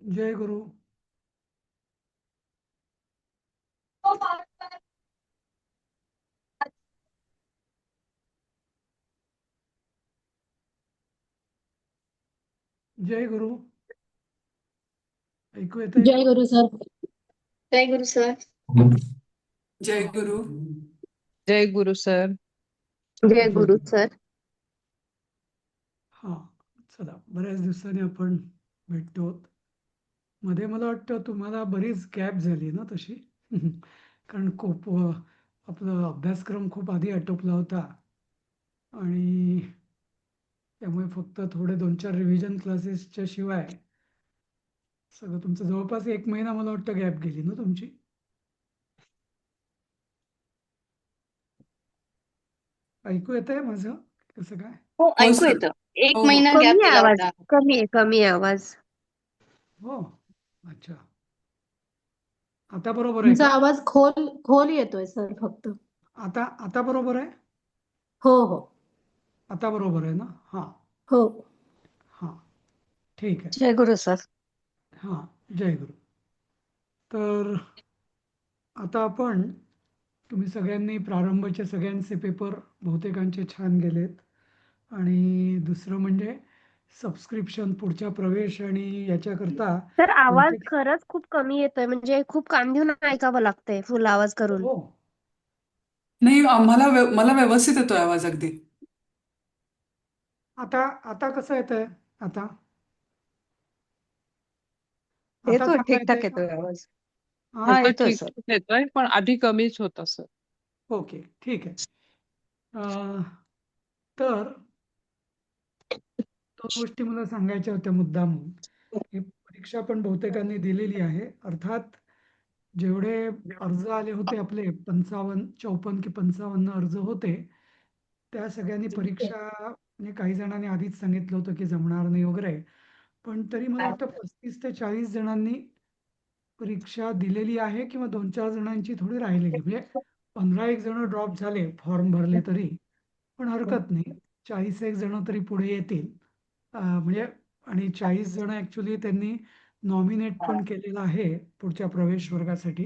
जय गुरु. जय गुरु. ऐकू येतंय? जय गुरु सर. जय गुरु सर. जय गुरु. जय गुरु सर. जय जय गुरु गुरु. सर. हा, चला, बऱ्याच दिवसांनी आपण भेटतो. मध्ये मला वाटतं तुम्हाला बरीच गॅप झाली ना तशी. कारण खूप आपला अभ्यासक्रम खूप आधी आटोपला होता आणि त्यामुळे फक्त थोडे 2-4 रिव्हिजन क्लासेसच्या शिवाय सगळं तुमचं जवळपास 1 महिना मला वाटतं गॅप गेली ना तुमची. ऐकू येतंय माझं? कसं काय? हो, हो ऐकू सर. येतं. एक हो हो. महिना गॅप कमी आहे दिला आवाज, होता. कमी आहे आवाज. हो. अच्छा. आता बरोबर आहे तुमचा का? आवाज खोल खोल येतोय सर फक्त. आता आता बरोबर आहे? हो हो आता बरोबर आहे ना? हां, हो. हां. ठीक आहे. जय गुरु सर. हां, जय गुरु. तर आता आपण तुम्ही सगळ्यांनी प्रारंभचे सगळ्यांचे पेपर बहुतेकांचे छान गेलेत आणि दुसरं म्हणजे सबस्क्रिप्शन पुढच्या प्रवेश आणि याच्याकरता सर आवाज बहुतेक खरंच खूप कमी येतोय, म्हणजे खूप कान देऊन ऐकावं लागतंय फुल आवाज करून. हो. नाही, मला व्यवस्थित येतोय आवाज अगदी. आता आता कसं येतंय? आता आता येतोय, चांगलं येतंय ठीकठाक का? येतोय आवाज. हां, हा, येतोय, येतोय सर. ठीक येतोय, पण आधी कमीच होता सर. ओके. ठीक आहे. अ, तर 2 गोष्टी मला सांगायच्या होत्या मुद्दामून. ही परीक्षा पण बहुतेकांनी दिलेली आहे. अर्थात जेवढे अर्ज आले होते आपले 55 54 की 55 अर्ज होते, त्या सगळ्यांनी परीक्षा म्हणजे काही जणांनी आधीच सांगितलं होतं की जमणार नाही वगैरे. पण तरी मला वाटतं 35 ते 40 जणांनी परीक्षा दिलेली आहे किंवा 2-4 जणांची थोडी राहिलेली. म्हणजे 15 एक जण ड्रॉप झाले फॉर्म भरले तरी. पण हरकत नाही. 40 एक जण तरी पुढे येतील. म्हणजे आणि 40 जण ॲक्चुअली त्यांनी नॉमिनेट पण केलेलं आहे पुढच्या प्रवेश वर्गासाठी.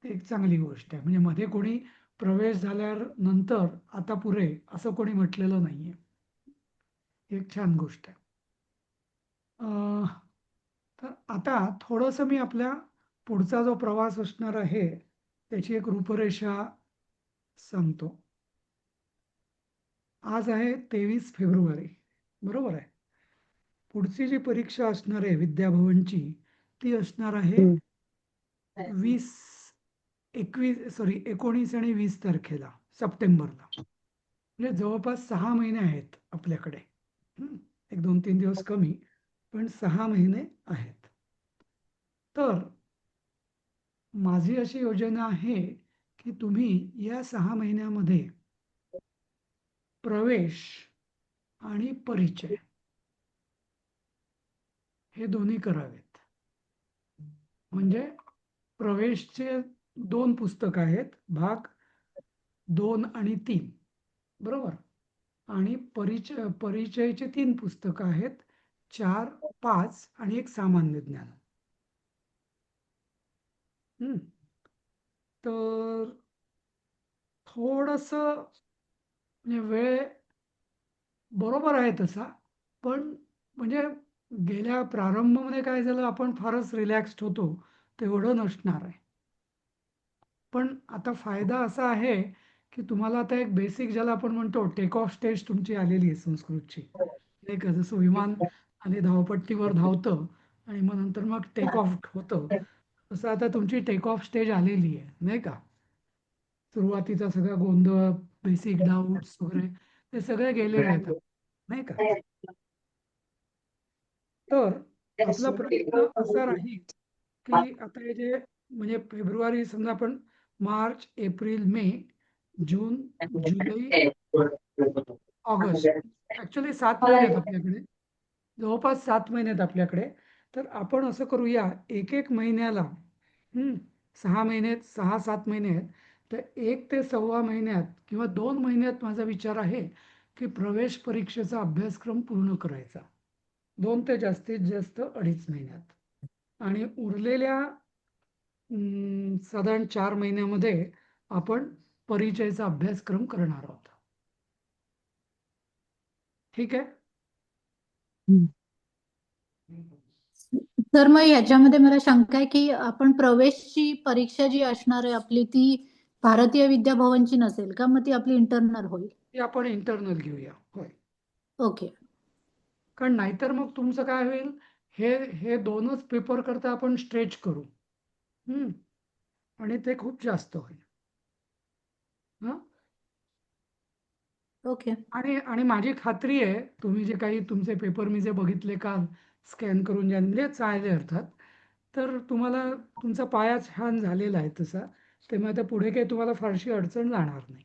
ती एक चांगली गोष्ट आहे. म्हणजे मध्ये कोणी प्रवेश झाल्यानंतर आता पुरे असं कोणी म्हटलेलं नाहीये. ही एक छान गोष्ट आहे. अ, तर आता थोडंसं मी आपल्या पुढचा जो प्रवास असणार आहे, त्याची एक रूपरेषा सांगतो. आज आहे 23 फेब्रुवारी, बरोबर आहे. पुढची जी परीक्षा असणार आहे विद्याभवनची, ती असणार आहे 20 21 सॉरी 19 आणि 20 तारखेला सप्टेंबरला. म्हणजे जवळपास 6 महिने आहेत आपल्याकडे. हं. एक 2-3 दिवस कमी, पण 6 महिने आहेत. तर माझी अशी योजना आहे की तुम्ही या 6 महिन्यामध्ये प्रवेश आणि परिचय हे दोन्ही करावेत. म्हणजे प्रवेशचे 2 पुस्तक आहेत, भाग 2 आणि 3, बरोबर. आणि परिचयाची 3 पुस्तकं आहेत, 4, 5 आणि एक सामान्य ज्ञान. हं. तर थोडंसं म्हणजे वेळ बरोबर आहे तसा, पण म्हणजे गेल्या प्रारंभामध्ये काय झालं, आपण फारच रिलॅक्स्ड होतो, तेवढं नसणार आहे. पण आता फायदा असा आहे, की तुम्हाला आता एक बेसिक ज्याला आपण म्हणतो टेक ऑफ स्टेज तुमची आलेली आहे संस्कृतची. नाही का, जसं विमान आधी धावपट्टीवर धावतं आणि मग नंतर मग टेक ऑफ होतं, तसं आता तुमची टेक ऑफ स्टेज आलेली आहे, नाही का. सुरुवातीचा सगळा गोंधळ, बेसिक डाऊट्स वगैरे ते सगळे गेलेले आहेत, नाही का. तर आपला प्रयत्न असा राहील, की आता हे जे म्हणजे फेब्रुवारी समजा आपण मार्च, एप्रिल, मे, जून, जुलै, ऑगस्ट ॲक्चुअली 7 महिने आहेत आपल्याकडे. जवळपास 7 महिने आहेत आपल्याकडे. तर आपण असं करूया, एक महिन्याला 6 महिने 6-7 महिने आहेत. तर 1 ते सव्वा महिन्यात किंवा 2 महिन्यात माझा विचार आहे, की प्रवेश परीक्षेचा अभ्यासक्रम पूर्ण करायचा. 2 ते जास्तीत जास्त 2.5 महिन्यात. आणि उरलेल्या साधारण 4 महिन्यामध्ये आपण परिचयाचा अभ्यासक्रम करणार आहोत. ठीक आहे? तर मग याच्यामध्ये मला शंका आहे की आपण प्रवेशची परीक्षा जी असणार आहे आपली ती भारतीय विद्या भवनची नसेल का? मग ती आपली इंटरनल होईल. ती आपण इंटरनल घेऊया. होय. ओके. कारण नाहीतर मग तुमचं काय होईल, हे 2च पेपर करता आपण स्ट्रेच करू. आणि ते खूप जास्त होईल. हां? ओके. आणि माझी खात्री आहे, तुम्ही जे काही तुमचे पेपर मी जे बघितले काल स्कॅन करून म्हणजे चाळले अर्थात, तर तुम्हाला तुमचा पाया छान झालेला आहे तसा. त्यामुळे आता पुढे काही तुम्हाला फारशी अडचण जाणार नाही.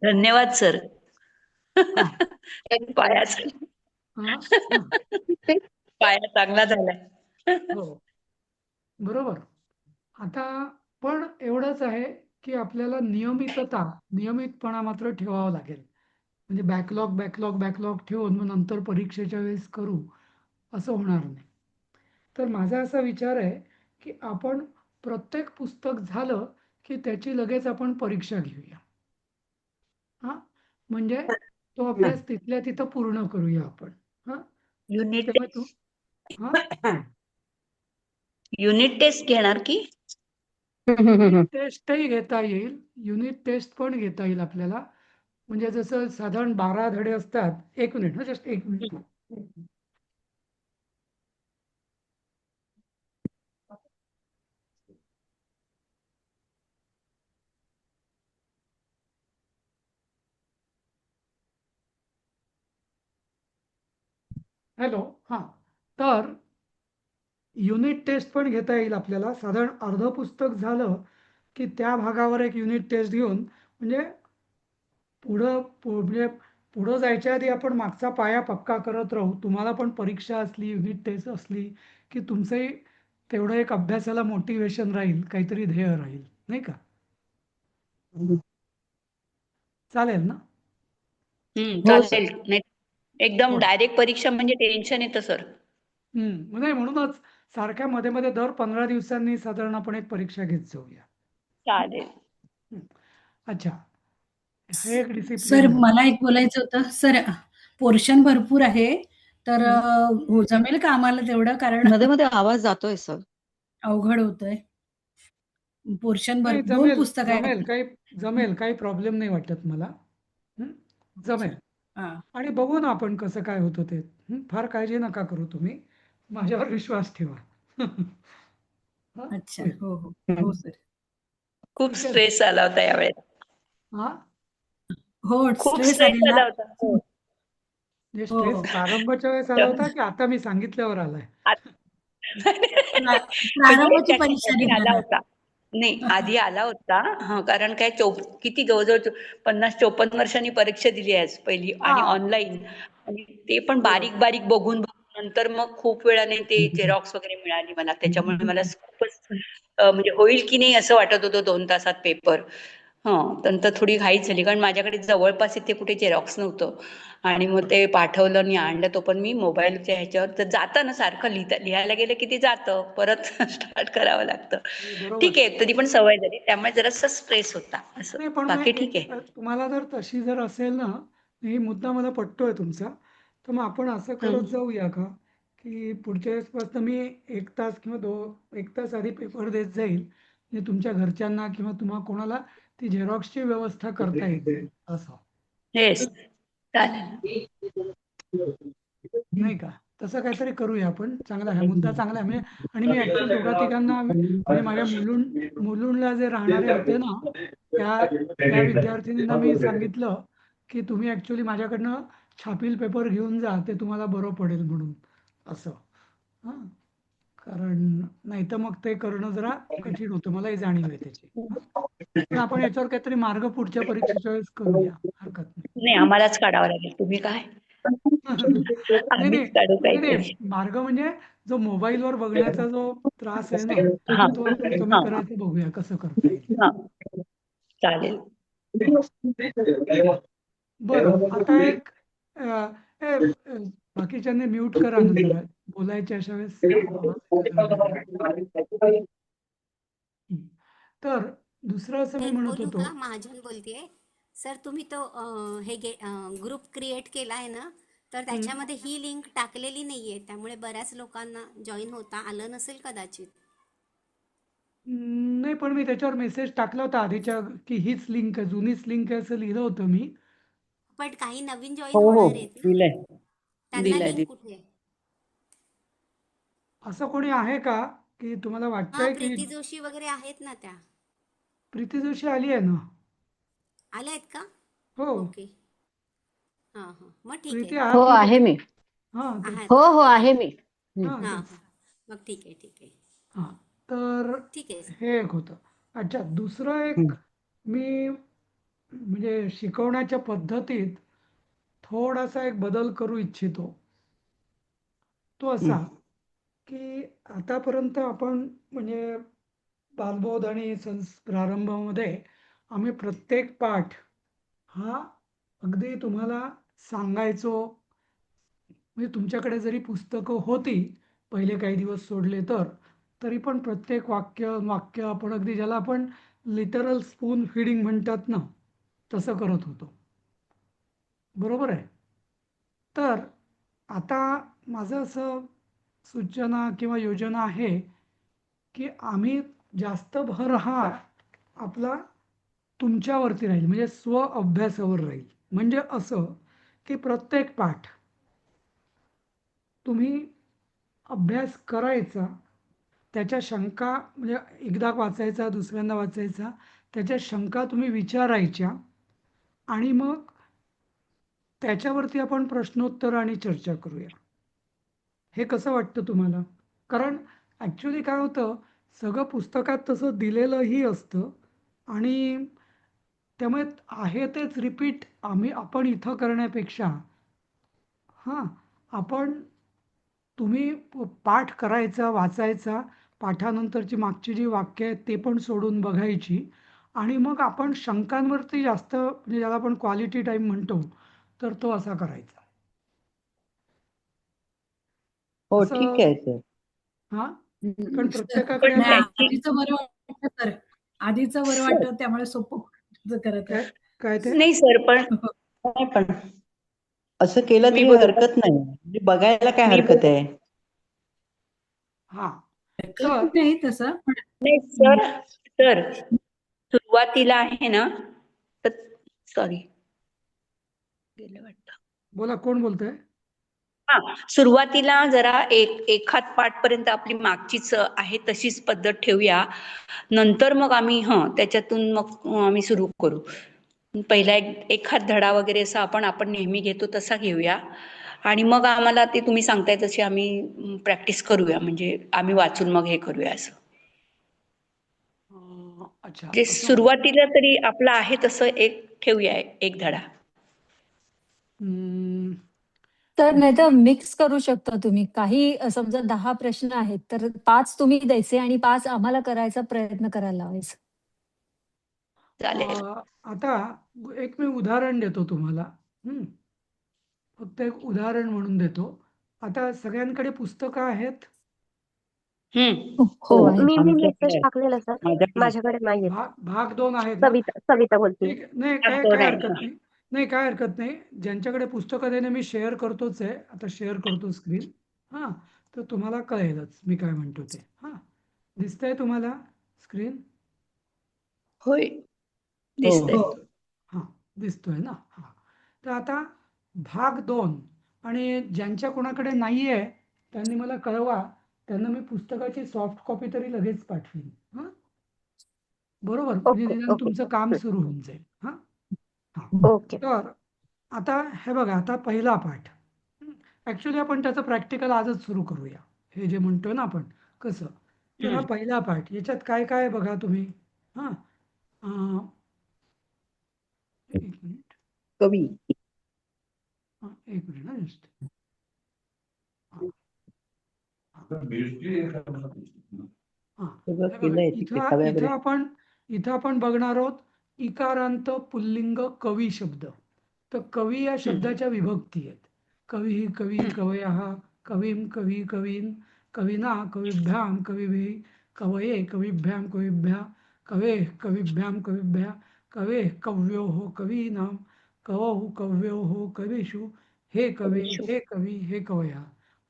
धन्यवाद सर. हां. पायाचा हां. पाया चांगला झालाय. हो. बरोबर. आता पण एवढंच आहे, की आपल्याला नियमितपणा मात्र ठेवावा लागेल. म्हणजे बॅकलॉग ठेवून मग नंतर परीक्षेच्या वेळेस करू, असं होणार नाही. तर माझा असा विचार आहे, की आपण प्रत्येक पुस्तक झालं, की त्याची लगेच आपण परीक्षा घेऊया. हां? म्हणजे तो अभ्यास तिथल्या तिथं पूर्ण करूया आपण. हां? युनिट त्यामुळे हां? युनिट टेस्ट घेणार की? टेस्टही घेता येईल. युनिट टेस्ट पण घेता येईल आपल्याला. म्हणजे जसं साधारण 12 धडे असतात. 1 मिनिट हं, जस्ट 1 मिनिट. हॅलो. हां. तर युनिट टेस्ट पण घेता येईल आपल्याला. साधारण अर्धं पुस्तक झालं, की त्या भागावर एक युनिट टेस्ट घेऊन म्हणजे म्हणजे पुढं जायच्या आधी आपण मागचा पाया पक्का करत राहू. तुम्हाला पण परीक्षा असली, युनिट टेस्ट असली, की तुमचंही तेवढं एक अभ्यासाला मोटिव्हेशन राहील, काहीतरी ध्येय राहील, नाही का? चालेल ना? चालेल. नाही एकदम हो. डायरेक्ट परीक्षा म्हणजे टेन्शन येतं सर. नाही म्हणूनच सारख्या मध्ये दर 15 दिवसांनी साधारण आपण एक परीक्षा घेत जाऊया. चालेल. अच्छा. हे एक सर डिसिप्लिन झालं. मला एक बोलायचं होतं सर, पोर्शन भरपूर आहे तर जमेल का आम्हाला तेवढं? कारण मध्ये मध्ये आवाज जातोय सर. अवघड होतंय. पोर्शन नाही, 2 पुस्तक आहेत. जमेल. काही प्रॉब्लेम नाही वाटत मला. जमेल. हां. आणि बघू ना आपण कसं काय होतं ते. फार काळजी नका करू तुम्ही. माझ्यावर विश्वास ठेवा. हां, अच्छा. होईल. हो, हो. हो सर. खूप ठीक आहे. स्ट्रेस आला होता यावेळेस. हां? हो, खूप स्ट्रेस स्ट्रेस आलेला. आला होता. हो. म्हणजे हो, स्ट्रेस हो. प्रारंभाच्या वेळेस आला होता, की आता मी सांगितल्यावर आलाय? म्हणजे प्रारंभाची त्याच्या परीक्षा आधी आला घेताना. होता. नाही, आधी आला होता. कारण काय किती जवळजवळ 50-54 वर्षांनी परीक्षा दिली आहे पहिली आणि हां. ऑनलाईन. आणि ते पण बरोबर. बारीक बघून नंतर मग खूप वेळाने ते झेरॉक्स वगैरे मिळाली मला. त्याच्यामुळे मला खूपच म्हणजे होईल की नाही असं वाटत होतं 2 तासात पेपर. नंतर थोडी घाईच झाली कारण माझ्याकडे जवळपास इथे कुठे झेरॉक्स नव्हतं. आणि मग ते पाठवलं आणि आणलं. तो पण मी मोबाईलच्या ह्याच्यावर. तर जातं ना सारखं लिहायला गेलं की ते जातं. परत स्टार्ट करावं लागतं. बरोबर. ठीक आहे, तरी पण सवय झाली. त्यामुळे जरासा स्ट्रेस होता असं. नाही, पण बाकी मग ठीक आहे. तुम्हाला जर तशी जर असेल ना, ही मुद्दा मला पटतोय तुमचा, तर मग आपण असं करत जाऊया का, की पुढच्या वेळेसपासून मी 1 तास किंवा 1 तास आधी पेपर देत जाईल. म्हणजे तुमच्या घरच्यांना किंवा तुम्हा कोणाला ती झेरॉक्सची व्यवस्था करता येईल असं. येस, चालेल. नाही का? तसं काहीतरी करूया आपण. चांगला आहे, मुद्दा चांगला आहे. म्हणजे आणि मी ॲक्चुअली दोघा-तिघांना म्हणजे माझ्या मुलुंडला जे राहणारे होते ना, त्या विद्यार्थिनींना मी सांगितलं, की तुम्ही ॲक्चुअली माझ्याकडनं छापील पेपर घेऊन जा, ते तुम्हाला बरं पडेल म्हणून असं. हां. कारण नाहीतर मग ते करणं जरा कठीण होतं. मलाही जाणीव आहे त्याची. पण आपण याच्यावर काहीतरी मार्ग पुढच्या परीक्षेच्या वेळेस करूया. हरकत नाही. नाही, आम्हालाच काढावं लागेल. तुम्ही काय? आम्हीच काढू काहीतरी. मार्ग म्हणजे जो मोबाईलवर बघण्याचा जो त्रास आहे ना, हां. तो आपण कमी हां. करायचं बघूया कसं करता येईल. हां. चालेल. बरं, आता एक बाकीच्यांनी म्यूट करा ना जरा. बोलायच्या अशा वेळेस आवाज येतो जरा. तर दुसरं असं मी एक म्हणत बोलू होतो. का? महाजन बोलतेय. सर तुम्ही तो हे ग्रुप क्रिएट केलाय ना, तर त्याच्यामध्ये ही लिंक टाकलेली नाहीये, त्यामुळे बऱ्याच लोकांना जॉईन होता आलं नसेल कदाचित. नाही, पण मी त्याच्यावर मेसेज टाकला होता आधीच्या की हीच लिंक आहे, जुनीच लिंक आहे असं लिहिलं होतं मी. पण काही नवीन जॉईन हो हो होणार आहेत ना, दिलंय त्यांना दिलंय लिंक कुठे आहे? असं कोणी आहे का की तुम्हाला हा, वाटतंय की प्रीती जोशी वगैरे आहेत ना, त्या प्रीती जोशी आली आहे ना? आल्या आहेत का? हो, ओके. हा हा, मग ठीक प्रीती आहे. आहात हो ना आहे तुम्ही? मी. हां, तेच. आहात हो का? हो आहे मी. हां, हा तेच. हा, मग ठीक आहे ठीक आहे हां, तर ठीक आहे. हे एक होतं. अच्छा, दुसरं एक मी म्हणजे शिकवण्याच्या पद्धतीत थोडासा एक बदल करू इच्छितो. तो असा की आतापर्यंत आपण म्हणजे बालबोध आणि प्रारंभामध्ये आम्ही प्रत्येक पाठ हा अगदी तुम्हाला सांगायचो. म्हणजे तुमच्याकडे जरी पुस्तकं होती पहिले काही दिवस सोडले तरी पण प्रत्येक वाक्य आपण अगदी ज्याला आपण लिटरल स्पून फिडिंग म्हणतात ना, तसं करत होतो. बरोबर आहे. तर आता माझं असं सूचना किंवा योजना आहे की आम्ही जास्त भर हा आपला तुमच्यावरती राहील, म्हणजे स्व अभ्यासावर राहील. म्हणजे असं की प्रत्येक पाठ तुम्ही अभ्यास करायचा, त्याच्या शंका म्हणजे एकदा वाचायचा, दुसऱ्यांदा वाचायचा, त्याच्या शंका तुम्ही विचारायच्या आणि मग त्याच्यावरती आपण प्रश्नोत्तर आणि चर्चा करूया. हे कसं वाटतं तुम्हाला? कारण ॲक्च्युली काय होतं, सगळं पुस्तकात तसं दिलेलंही असतं आणि त्यामुळे आहे तेच रिपीट आपण इथं करण्यापेक्षा हां, तुम्ही पाठ करायचा, वाचायचा, पाठानंतरची मागची जी वाक्य आहेत ते पण सोडून बघायची आणि मग आपण शंकांवरती जास्त म्हणजे ज्याला आपण क्वालिटी टाईम म्हणतो, तर तो असा करायचा. हो असं ठीक आहे सर. हां, कारण सर, प्रत्येकाकडे पण आता त्याची आधीचं बरं वाटतं सर. आधीचं बरं वाटतं त्यामुळे सोपं करत काय आहे. काय ते? नाही सर, पण नाही पण असं केलं मी तरी बोलू का? हरकत नाही. म्हणजे बघायला काय मी हरकत आहे. हां, तर हरकत नाही तसं, पण नाही सर, सर सुरुवातीला आहे ना, तर सॉरी गेलं वाटतं. बोला, कोण बोलतंय? हा, सुरुवातीला जरा एखाद पाठ पर्यंत आपली मागचीच आहे तशीच पद्धत ठेवूया. नंतर मग आम्ही त्याच्यातून मग आम्ही सुरू करू. पहिला एखाद धडा वगैरे असा आपण नेहमी घेतो तसा घेऊया आणि मग आम्हाला ते तुम्ही सांगताय तशी आम्ही प्रॅक्टिस करूया, म्हणजे आम्ही वाचून मग हे करूया असं. अच्छा, म्हणजे असं सुरुवातीला तरी आपलं आहे तसं एक ठेवूया, एक धडा. हम्म, तर नाही तर मिक्स करू शकता तुम्ही. काही समजा 10 प्रश्न आहेत, तर 5 तुम्ही द्यायचे आणि 5 आम्हाला करायचा प्रयत्न करायला लावायचा. चालेल. आता एक मी उदाहरण देतो तुम्हाला. फक्त एक उदाहरण म्हणून देतो. आता सगळ्यांकडे पुस्तकं आहेत. हम्म. हो आहे. मी आमच्याकडे मेसेज आहे. टाकलेला सर, माझ्याकडे माझ्याकडे नाहीये. भाग 2 आहेत ना? सविता बोलते. ठीक आहे. नाही, काय काय हरकत नाही. नाही, काय हरकत नाही. ज्यांच्याकडे पुस्तकं देणे मी शेअर करतोच आहे. आता शेअर करतो स्क्रीन. हां, तर तुम्हाला कळेलच मी काय म्हणतो ते. हां, दिसतंय तुम्हाला स्क्रीन? होय, हो. दिसतंय. हां, दिसतोय ना? हां. तर आता भाग 2 आणि ज्यांच्या कोणाकडे नाहीये त्यांनी मला कळवा. त्यांना मी पुस्तकाची सॉफ्ट कॉपी तरी लगेच पाठवीन. हां? बरोबर? म्हणजे ओके निदान ओके तुमचं काम सुरू होऊन जाईल. हां? हां. ओके. तर आता हे बघा, आता पहिला पाठ. ॲक्च्युअली आपण त्याचं प्रॅक्टिकल आजच सुरू करूया. हे जे म्हणतोय ना आपण, कसं? तर हा पहिला पाठ. याच्यात काय काय आहे बघा तुम्ही. हां. एक मिनिट. कवी. एक मिनिट ना जस्ट. सगळं हे बघा, केलंय तिथे इथं आपण बघणार आहोत इकारांत पुल्लिंग कवी शब्द. तर कवी या शब्दाच्या विभक्ती आहेत. कविः कवी कवयः कविं कवी कवीन् कविना कविभ्यां कविभिः कवये कविभ्यां कविभ्यः कवेः कविभ्यां कविभ्यः कवेः कव्योः कवीनां कवौ कव्योः कवीषु हे कवे हे कवी हे कवयः.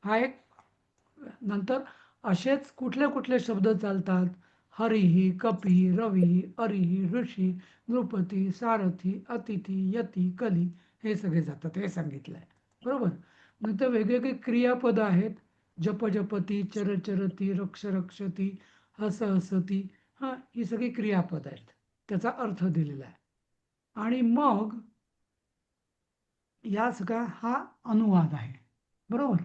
हा एक. नंतर असेच कुठले कुठले शब्द चालतात. हरिही कपी रवी अरिही ऋषी नृपती सारथी अतिथी यती कली हे सगळे जातात. हे सांगितलंय बरोबर. नंतर वेगवेगळे क्रियापद आहेत. जप जपती चर चरती रक्ष रक्षती हस हसती. ही सगळी क्रियापद आहेत. त्याचा अर्थ दिलेला आहे. आणि मग या सगळा हा अनुवाद आहे बरोबर.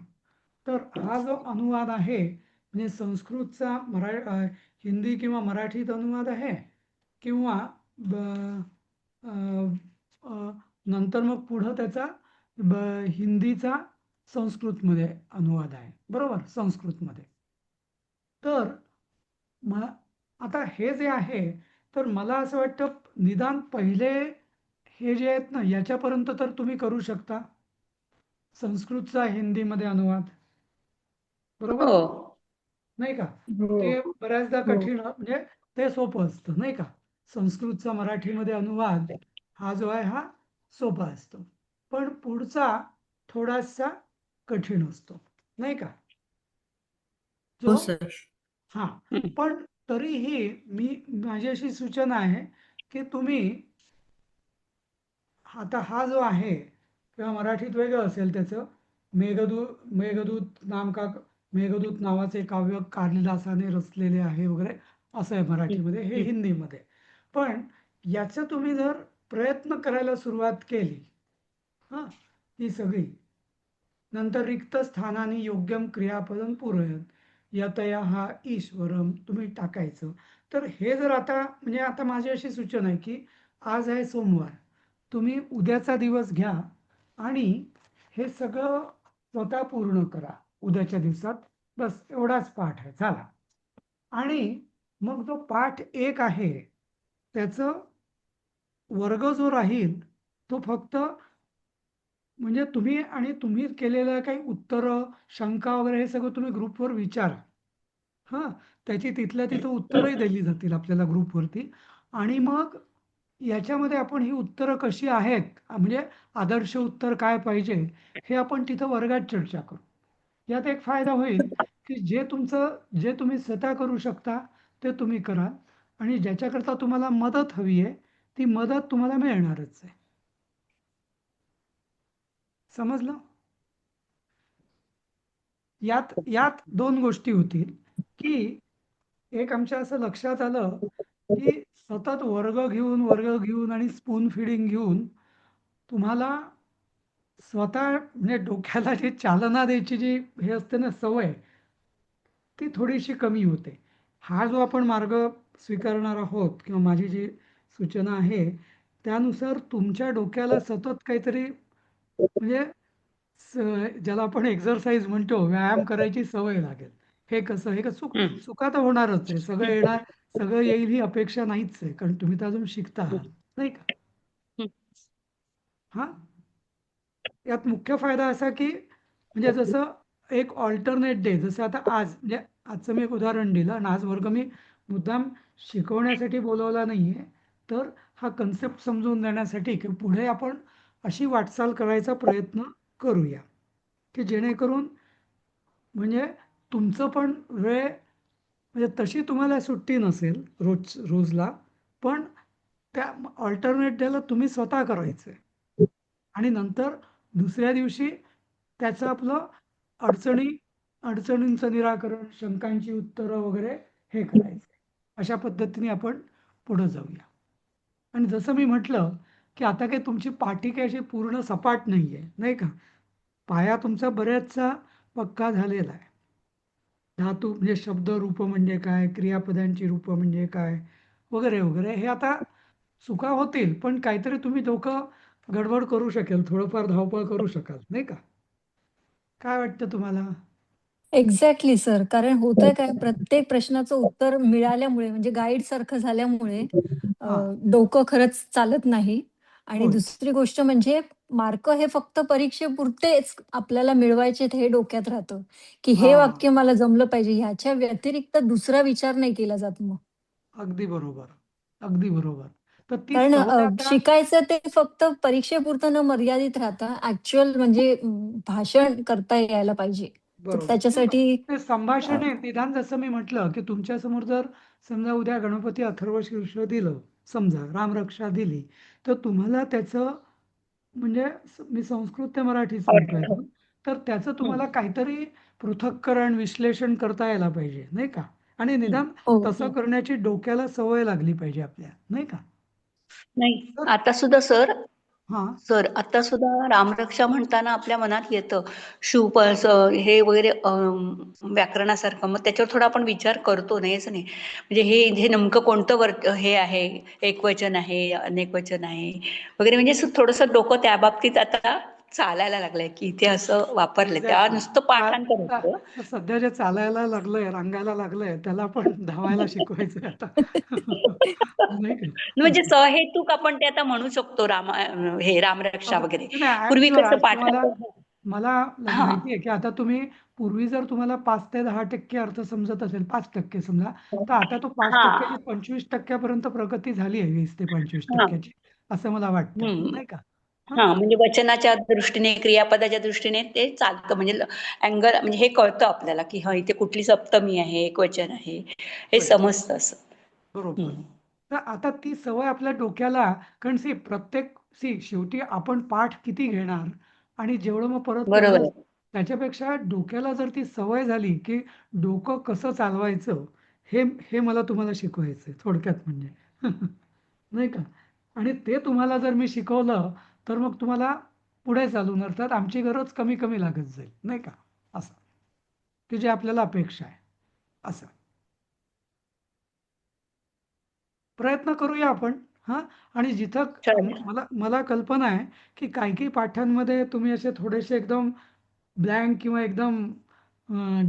तर हा जो अनुवाद आहे म्हणजे संस्कृतचा हिंदी किंवा मराठीत अनुवाद आहे किंवा नंतर मग पुढं त्याचा हिंदीचा संस्कृतमध्ये अनुवाद आहे बरोबर संस्कृतमध्ये. तर आता हे जे आहे तर मला असं वाटतं निदान पहिले हे जे आहेत ना याच्यापर्यंत तर तुम्ही करू शकता संस्कृतचा हिंदीमध्ये अनुवाद बरोबर हो नाही का. ते बऱ्याचदा कठीण म्हणजे ते सोपं असतं नाही का. संस्कृतचा मराठीमध्ये अनुवाद हा जो आहे हा सोपा असतो पण पुढचा थोडासा कठीण असतो नाही का. हो सर. हा पण तरीही माझी अशी सूचना आहे की तुम्ही आता हा जो आहे किंवा मराठीत वेगळं असेल त्याचं मेघदूत नावाचे काव्य कालिदासाने रचलेले आहे वगैरे असं आहे मराठीमध्ये. हे हिंदीमध्ये. पण याचं तुम्ही जर प्रयत्न करायला सुरुवात केली ही सगळी नंतर रिक्त स्थानाने योग्यम क्रियापदम पूरयत यतया हा ईश्वरम तुम्ही टाकायचं. तर हे जर आता म्हणजे आता माझी अशी सूचना आहे की आज आहे सोमवार. तुम्ही उद्याचा दिवस घ्या आणि हे सगळं स्वतः पूर्ण करा उद्याच्या दिवसात. बस एवढाच पाठ आहे झाला. आणि मग जो पाठ 1 आहे त्याचं वर्ग जो राहील तो फक्त म्हणजे तुम्ही केलेलं काही उत्तरं शंका वगैरे हे सगळं तुम्ही ग्रुपवर विचारा. त्याची तिथल्या तिथं उत्तरही दिली जातील आपल्याला ग्रुपवरती. आणि मग याच्यामध्ये आपण ही उत्तरं कशी आहेत म्हणजे आदर्श उत्तर काय पाहिजे हे आपण तिथं वर्गात चर्चा करू. यात एक फायदा होईल की जे तुम्ही स्वतः करू शकता ते तुम्ही करा आणि ज्याच्याकरता तुम्हाला मदत हवी आहे ती मदत तुम्हाला मिळणारच आहे. समजलं. यात 2 गोष्टी होतील की एक आमच्या असं लक्षात आलं की सतत वर्ग घेऊन आणि स्पून फिडिंग घेऊन तुम्हाला स्वतः म्हणजे डोक्याला जी चालना द्यायची जी हे असते ना सवय ती थोडीशी कमी होते. हा जो आपण मार्ग स्वीकारणार आहोत किंवा माझी जी सूचना आहे त्यानुसार तुमच्या डोक्याला सतत काहीतरी म्हणजे ज्याला आपण एक्सरसाइज म्हणतो व्यायाम करायची सवय लागेल. हे कसं हे चुका तर होणारच आहे. सगळं येईल ही अपेक्षा नाहीच आहे कारण तुम्ही तर अजून शिकता आहात नाही का. यात मुख्य फायदा असा की म्हणजे जसं एक ऑल्टरनेट डे जसं आता आज म्हणजे आजचं मी एक उदाहरण दिलं आणि आज वर्ग मी मुद्दाम शिकवण्यासाठी बोलवला नाहीये तर हा कन्सेप्ट समजून देण्यासाठी की पुढे आपण अशी वाटचाल करायचा प्रयत्न करूया की जेणेकरून म्हणजे तुमचं पण वेळ म्हणजे तशी तुम्हाला सुट्टी नसेल रोजला पण त्या ऑल्टरनेट डेला तुम्ही स्वतः करायचं आणि नंतर दुसऱ्या दिवशी त्याचं आपलं अडचणींचं निराकरण शंकांची उत्तरं वगैरे हे करायचं. अशा पद्धतीने आपण पुढे जाऊया. आणि जसं मी म्हटलं की आता काही तुमची पाठी काही अशी पूर्ण सपाट नाही आहे नाही का. पाया तुमचा बऱ्याचसा पक्का झालेला आहे. धातू म्हणजे शब्द रूप म्हणजे काय क्रियापदांची रूप म्हणजे काय वगैरे वगैरे हे आता चुका होतील पण काहीतरी तुम्ही डोकं गडबड करू शकेल थोडंफार धावपळ करू शकाल नाही का. काय वाटतं तुम्हाला. Exactly sir. कारण होतंय काय प्रत्येक प्रश्नाचं उत्तर मिळाल्यामुळे म्हणजे गाईड सारखं झाल्यामुळे डोकं खरंच चालत नाही. आणि होय. दुसरी गोष्ट म्हणजे मार्क हे फक्त परीक्षेपुरतेच आपल्याला मिळवायचे आहेत हे डोक्यात राहतं, की हे हा वाक्य मला जमलं पाहिजे. ह्याच्या व्यतिरिक्त दुसरा विचार नाही केला जात मग. अगदी बरोबर. अगदी बरोबर. तर ती कारण सवय आता शिकायचं ते फक्त परीक्षेपुरतं न मर्यादित राहता ऍक्च्युअल म्हणजे भाषण करता यायला पाहिजे. तर बरोबर. त्याच्यासाठी ते संभाषण आहे निदान जसं मी म्हटलं की तुमच्या समोर जर समजा उद्या गणपती अथर्वशीर्ष दिलं, समजा रामरक्षा दिली, तर तुम्हाला त्याचं म्हणजे मी संस्कृत ते मराठी सांगतोय अर्थ. ना, तर त्याचं तुम्हाला काहीतरी पृथक्करण, विश्लेषण करता यायला पाहिजे, नाही का? आणि निदान हो. तसं करण्याची डोक्याला सवय लागली पाहिजे आपल्या, नाही का? नाही तर आता सुद्धा सर हां, सर आता सुद्धा रामरक्षा म्हणताना आपल्या मनात येतं हे वगैरे व्याकरणासारखं, मग त्याच्यावर थोडा आपण विचार करतो, नाही असं नाही. म्हणजे हे नेमकं कोणतं हे आहे, एकवचन आहे, अनेकवचन आहे वगैरे, म्हणजे असं थोडंसं डोकं त्या बाबतीत आता चालायला लागलंय की इथे असं वापरलंय. त्या एक्झॅक्टली. नुसतं पाठांतर होतं. सध्या जे चालायला लागलंय, रांगायला लागलंय, त्याला पण धावायला शिकवायचंय आता. नाही का? म्हणजे असं. सहेतुक आपण ते आता म्हणू शकतो हे रामरक्षा वगैरे. नाही, पूर्वी ऍक्च्युअल कसं आज तुम्हाला पाठांतर. मला हा माहिती आहे की आता तुम्ही पूर्वी जर तुम्हाला 5 ते 10% अर्थ समजत असेल, 5% समजा, तर आता तो 5% ची हा 25% पर्यंत प्रगती झाली आहे, 20 ते हा 25% असं मला वाटतं, हम्म. नाही का? हं? हा म्हणजे वचनाच्या दृष्टीने, क्रियापदाच्या दृष्टीने ते चालतं. म्हणजे अँगल म्हणजे हे कळतं आपल्याला की हा इथे कुठली सप्तमी आहे, एकवचन आहे, हे Right. समजतं असं. बरोबर. तर आता ती सवय आपल्या डोक्याला, कारण शेवटी आपण पाठ किती घेणार आणि जेवढं मग परत बरोबर तेवढंच, आहे. त्याच्यापेक्षा डोक्याला जर ती सवय झाली की डोकं कसं चालवायचं, हे हे मला तुम्हाला शिकवायचंय थोडक्यात म्हणजे. नाही का? आणि ते तुम्हाला जर मी शिकवलं, तर मग तुम्हाला पुढे चालून अर्थात आमची गरज कमी कमी लागत जाईल, नाही का? असं, की जे आपल्याला अपेक्षा आहे असं. प्रयत्न करूया आपण. हां, आणि जिथं चालेल. मला मला कल्पना आहे की काही काही पाठांमध्ये तुम्ही असे थोडेसे एकदम ब्लँक किंवा एकदम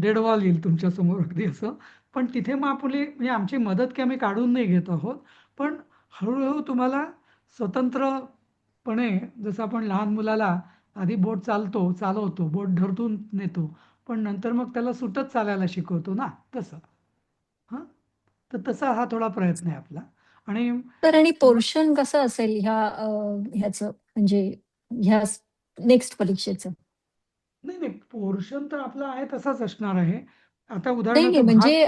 डेड वॉल येईल तुमच्या समोर अगदी असं. पण तिथे मग आपली म्हणजे आमची मदत की आम्ही काढून नाही घेत आहोत. पण हळू तुम्हाला स्वतंत्रपणे, जसं आपण लहान मुलाला आधी बोट चालवतो, बोट धरून नेतो, पण नंतर मग त्याला सुटत चालायला शिकवतो ना, तसं. हां, तर तसा हा थोडा प्रयत्न आहे आपला. आणि तर आणि पोर्शन कसं असेल ह्याचं म्हणजे ह्या नेक्स्ट परीक्षेचं? नाही, पोर्शन तर आपला आहे तसाच असणार आहे. आता नाही, उदाहरणार्थ नाही भाग म्हणजे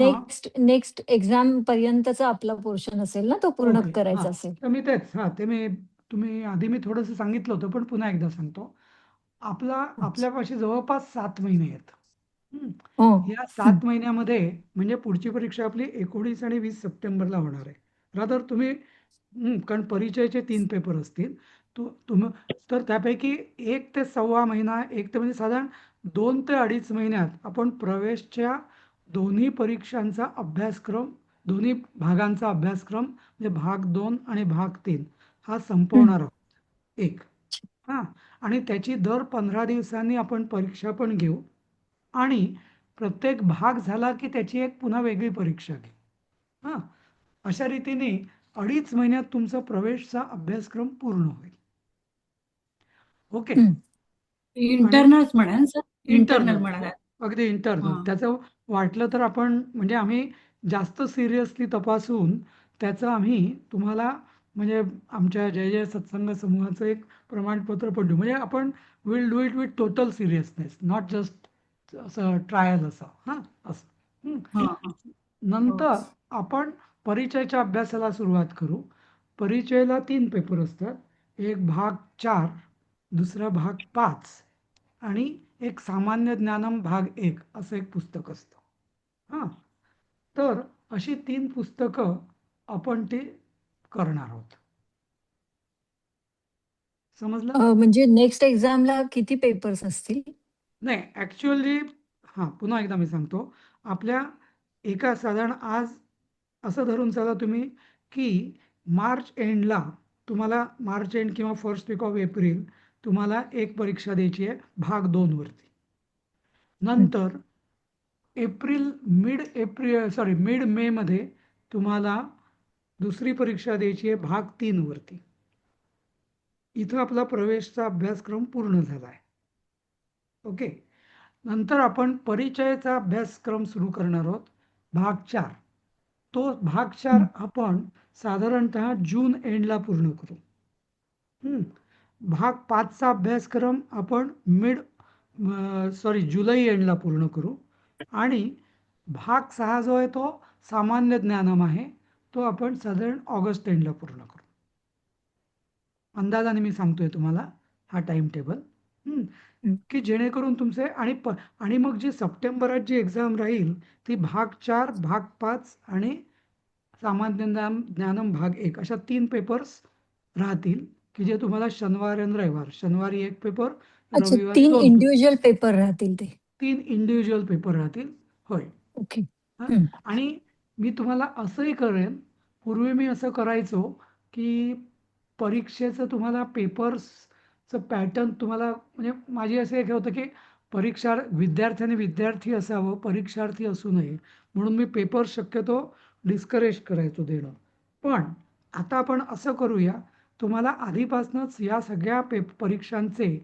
हां, नेक्स्ट एक्झाम पर्यंतचा आपला पोर्शन असेल ना, तो पूर्ण ओके. हां, करायचा असेल. तर मी तेच ते तुम्ही आधी मी थोडंसं सांगितलं होतं, पण पुन्हा एकदा सांगतो. अच्छा. आपल्यापाशी जवळपास 7 महिने आहेत. हं. हो. या 7 महिन्यामध्ये म्हणजे पुढची परीक्षा आपली 19 आणि 20 सप्टेंबरला होणार आहे. रादर तुम्ही कारण परिचयाचे 3 पेपर असतील. तु तुम तर त्यापैकी 1 ते सव्वा महिना, 1 ते म्हणजे साधारण 2 ते 2.5 महिन्यात आपण प्रवेशच्या दोन्ही परीक्षांचा अभ्यासक्रम, दोन्ही भागांचा अभ्यासक्रम म्हणजे भाग 2 आणि भाग 3 हा हं. संपवणार आहोत. एक हां, आणि त्याची दर 15 दिवसांनी आपण परीक्षा पण घेऊ आणि प्रत्येक भाग झाला की त्याची एक पुन्हा वेगळी परीक्षा घेऊ. हां, अशा रीतीने 2.5 महिन्यात तुमचा प्रवेशचा अभ्यासक्रम पूर्ण होईल. ओके. हं. आणि इंटरनल्स म्हणाल सर, इंटरनल इंटरनल, म्हणाला. अगदी इंटरनल. हां. त्याचं वाटलं तर आपण म्हणजे आम्ही जास्त सिरियसली तपासून त्याचं आम्ही तुम्हाला म्हणजे आमच्या जय जय सत्संग समूहाचं एक प्रमाणपत्र पण देऊ. म्हणजे आपण will do it with total seriousness, not just असं ट्रायल असं. हां, असं. हं. हां, हां. नंतर हो. आपण परिचयाच्या अभ्यासाला सुरुवात करू. परिचयाला 3 पेपर असतात. एक भाग 4, दुसरा भाग 5 आणि एक सामान्य ज्ञानम भाग 1 असं एक पुस्तक असतं. हां, तर अशी 3 पुस्तकं आपण ते करणार आहोत. समजलं? म्हणजे नेक्स्ट एक्झामला किती पेपर्स असतील? नाही, ॲक्चुअली पुन्हा एकदा मी सांगतो. आपल्या एका साधारण आज असं धरून चला तुम्ही, की मार्च एंडला तुम्हाला मार्च एंड किंवा फर्स्ट वीक ऑफ एप्रिल तुम्हाला एक परीक्षा द्यायची आहे भाग 2 वरती. हं. नंतर मिड मेमध्ये तुम्हाला दुसरी परीक्षा द्यायची आहे भाग 3 वरती. इथं आपला प्रवेशचा अभ्यासक्रम पूर्ण झाला आहे. ओके. नंतर आपण परिचयाचा अभ्यासक्रम सुरू करणार आहोत, भाग 4. तो भाग 4 आपण साधारणतः जून एंडला पूर्ण करू. भाग 5चा अभ्यासक्रम आपण जुलै एंडला पूर्ण करू. आणि भाग 6 जो आहे तो सामान्य ज्ञानम आहे, तो आपण साधारण ऑगस्ट एंडला पूर्ण करू. अंदाजाने मी सांगतोय तुम्हाला हा टाइम टेबल, की जेणेकरून तुमचे आणि मग जी सप्टेंबरात जी एक्झाम राहील ती भाग 4, भाग 5 आणि सामान्य ज्ञानम भाग 1 अशा 3 पेपर्स राहतील, की जे तुम्हाला शनिवार आणि रविवार, शनिवारी 1 पेपर, अच्छा, रविवारी 3 2 पेपर. इंडिव्हिज्युअल पेपर राहतील ते. 3 इंडिव्हिज्युअल पेपर राहतील. होय. ओके. हं? आणि मी तुम्हाला असंही करेन, पूर्वी मी असं करायचो, की परीक्षेचं तुम्हाला पेपर्सचं पॅटर्न तुम्हाला, म्हणजे माझी असं एक होतं, की विद्यार्थ्याने विद्यार्थी असावं, परीक्षार्थी असू नये, म्हणून मी पेपर शक्यतो डिस्करेज करायचो देणं. पण आता आपण असं करूया, तुम्हाला आधीपासूनच या सगळ्या परीक्षांचे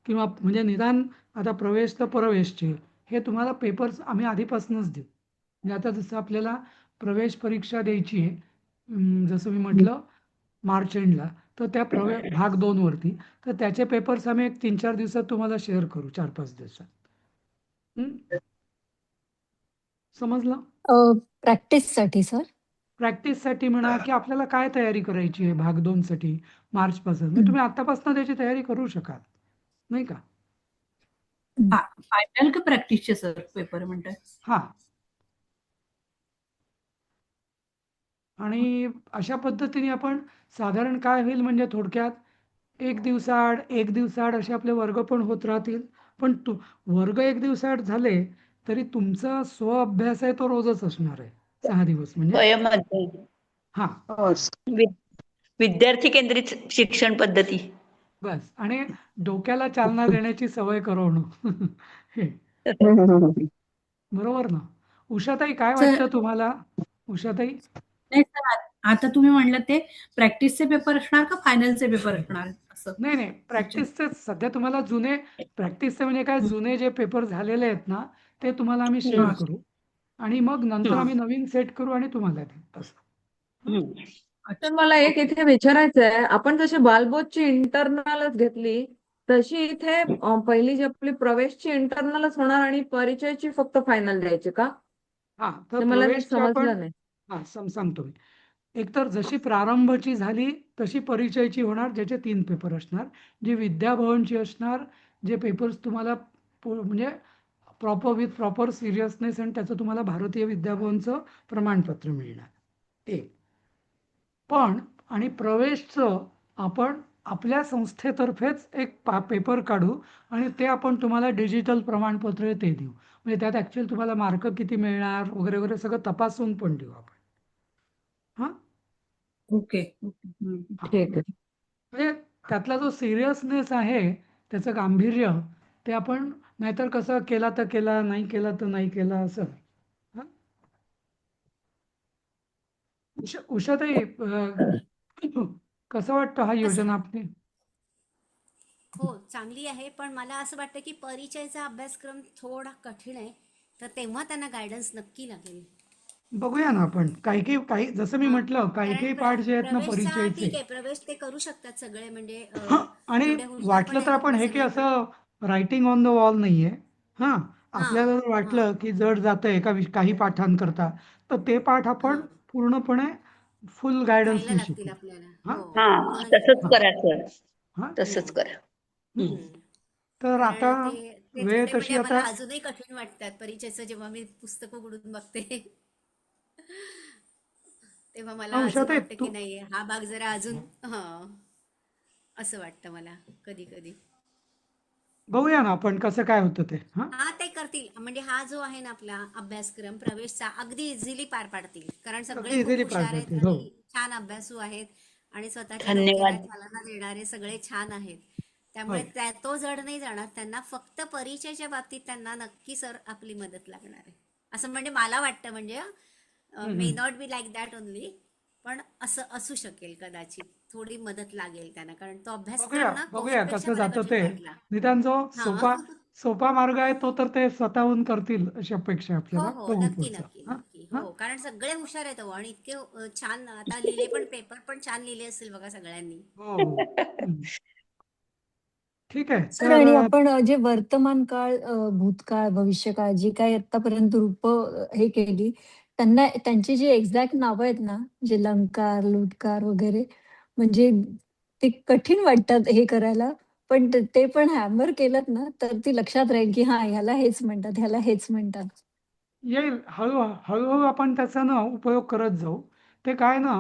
किंवा म्हणजे निदान आता प्रवेश तर प्रवेशचे हे तुम्हाला पेपर्स आम्ही आधीपासूनच देऊ. म्हणजे आता जसं आपल्याला प्रवेश परीक्षा द्यायची आहे, जसं मी म्हटलं मार्च एंडला, तर त्या भाग 2 वरती, तर त्याचे पेपर्स आम्ही एक 3-4 दिवसात तुम्हाला शेअर करू, 4-5 दिवसात. समजलं? प्रॅक्टिससाठी सर. प्रॅक्टिससाठी म्हणा, की आपल्याला काय तयारी करायची आहे भाग 2 साठी मार्चपासून, म्हणजे तुम्ही आतापासून त्याची तयारी करू शकाल, नाही का? फायनल का प्रॅक्टिसचे सर पेपर म्हणताय? हा. आणि अशा पद्धतीने आपण साधारण काय होईल म्हणजे थोडक्यात एक दिवसाआड असे आपले वर्ग पण होत राहतील. पण वर्ग 1 दिवसाआड झाले तरी तुमचा स्वअभ्यास आहे तो रोजच असणार आहे 6 दिवस म्हणजे. वयोमध्ये हा, विद्यार्थी केंद्रित शिक्षण पद्धती. बस. आणि डोक्याला चालना देण्याची सवय करवणं. हे बरोबर ना? उषाताई, काय वाटतं तुम्हाला? उषाताई, नाही सर, आता तुम्ही म्हणलं ते प्रॅक्टिसचे पेपर असणार का फायनलचे पेपर असणार असं? नाही, प्रॅक्टिसचे सध्या तुम्हाला प्रॅक्टिसचे म्हणजे काय, जुने जे पेपर झालेले आहेत ना ते तुम्हाला आम्ही शेअर करू आणि मग नंतर आम्ही नवीन सेट करू आणि तुम्हाला देऊ तसं. तर मला एक इथे विचारायचं आहे, आपण जशी बालबोधची इंटरनलच घेतली तशी इथे पहिली जी आपली प्रवेशची इंटरनलच होणार आणि परिचयची फक्त फायनल द्यायची का? हा, तर मला नीट प्रवेशची आपण समजलं नाही. सांगतो मी. एकतर जशी प्रारंभची झाली तशी परिचयची होणार, ज्याचे 3 पेपर असणार, जी विद्याभवनची असणार, जे पेपर्स तुम्हाला म्हणजे प्रॉपर सिरियसनेस आणि त्याचं तुम्हाला भारतीय विद्याभवनचं प्रमाणपत्र मिळणार. एक. पण आणि प्रवेशचं आपण आपल्या संस्थेतर्फेच एक पेपर काढू आणि ते आपण तुम्हाला डिजिटल प्रमाणपत्र ते देऊ. म्हणजे त्यात ऍक्च्युअली तुम्हाला मार्क किती मिळणार वगैरे वगैरे सगळं तपासून पण देऊ आपण. हा, ओके. ठीक आहे. म्हणजे त्यातला जो सिरियसनेस आहे, त्याचं गांभीर्य, ते आपण नाहीतर कसं केला तर केला, नाही केला तर नाही केला असं. उषाताई, कसं वाटतं हा योजना आपली? हो, चांगली आहे. पण मला असं वाटतं की परिचयचा अभ्यासक्रम थोडा कठीण आहे, तर तेव्हा त्यांना गायडन्स नक्की लागेल. बघूया ना आपण. काही जसं मी म्हटलं, काही कारण पाठ जे आहेत ना प्रवेशचा परिचयचे, ठीक आहे, प्रवेश ते करू शकतात सगळे, म्हणजे आणि तेवढे हुशार पण वाटलं तर आहेत आपण आपले हे की सगळे. असं रायटिंग ऑन द वॉल नाहीये. हा, हां, आपल्याला जर वाटलं की जड जातंय काही पाठांकरता, तर ते पाठ आपण हां. पूर्णपणे फुल गायडन्सने घ्यायला शिकू. लागतील आपल्याला. हा, हो, हा, पूर्ण तसंच घ्यायला करा लागतील. सर, हा. तसंच करा. हम्म. तर आता कारण ते वेळ थोडे तशी म्हणजे मला आता अजूनही कठीण वाटतात परिचयचं, जेव्हा मी पुस्तक उघडून बघते तेव्हा मला अजून उषाताई, वाटतं की नाही, हा भाग जरा अजून असं वाटतं मला कधी कधी. बघूया ना आपण कसं काय होतं ते. हा, हा, ते करतील. म्हणजे हा जो आहे ना आपला अभ्यासक्रम प्रवेशचा, अगदी इझिली पार पाडतील, कारण सगळे अगदी खूप इझिली पार हुशार आहेत पडतील. हो, आणि छान अभ्यासू आहेत आणि स्वतःच्या डोक्याला धन्यवाद. चालना देणारे सगळे छान आहेत. त्यामुळे होय. तो जड नाही जाणार त्यांना. फक्त परिचयाच्या बाबतीत त्यांना नक्की सर आपली मदत लागणार आहे, असं म्हणजे मला वाटतं. म्हणजे may not be like that only, पण असं असू शकेल कदाचित. थोडी मदत लागेल त्यांना, कारण तो अभ्यासक्रम बघूया ना बघूया कोविडपेक्षा कसं जातं बऱ्यापैकी ते. वाढला. निदान जो हां. सोपा मार्ग आहे तो तर ते स्वतःहून करतील अशी अपेक्षा आहे हो, आपल्याला. हो. बघू नक्की, पुढचं. नक्की, हा नक्की. हा हो, कारण सगळे हुशार आहेत अहो आणि इतके छान आता लिहिले पण पेपर पण छान लिहिले असतील बघा सगळ्यांनी. हो हो ठीक आहे सर तर आणि आपण जे वर्तमान काळ, भूतकाळ, भविष्यकाळ जी काही आतापर्यंत रूप हे केली, त्यांची जी एक्झॅक्ट नावं आहेत ना, जे लंकार, लुटकार वगैरे, म्हणजे ते कठीण वाटतात हे करायला. पण ते पण हॅमर केलत ना, तर ती लक्षात राहील, की हां, ह्याला हेच म्हणतात, ह्याला हेच म्हणतात. येईल हळूहळू आपण त्याचा ना उपयोग करत जाऊ. ते काय ना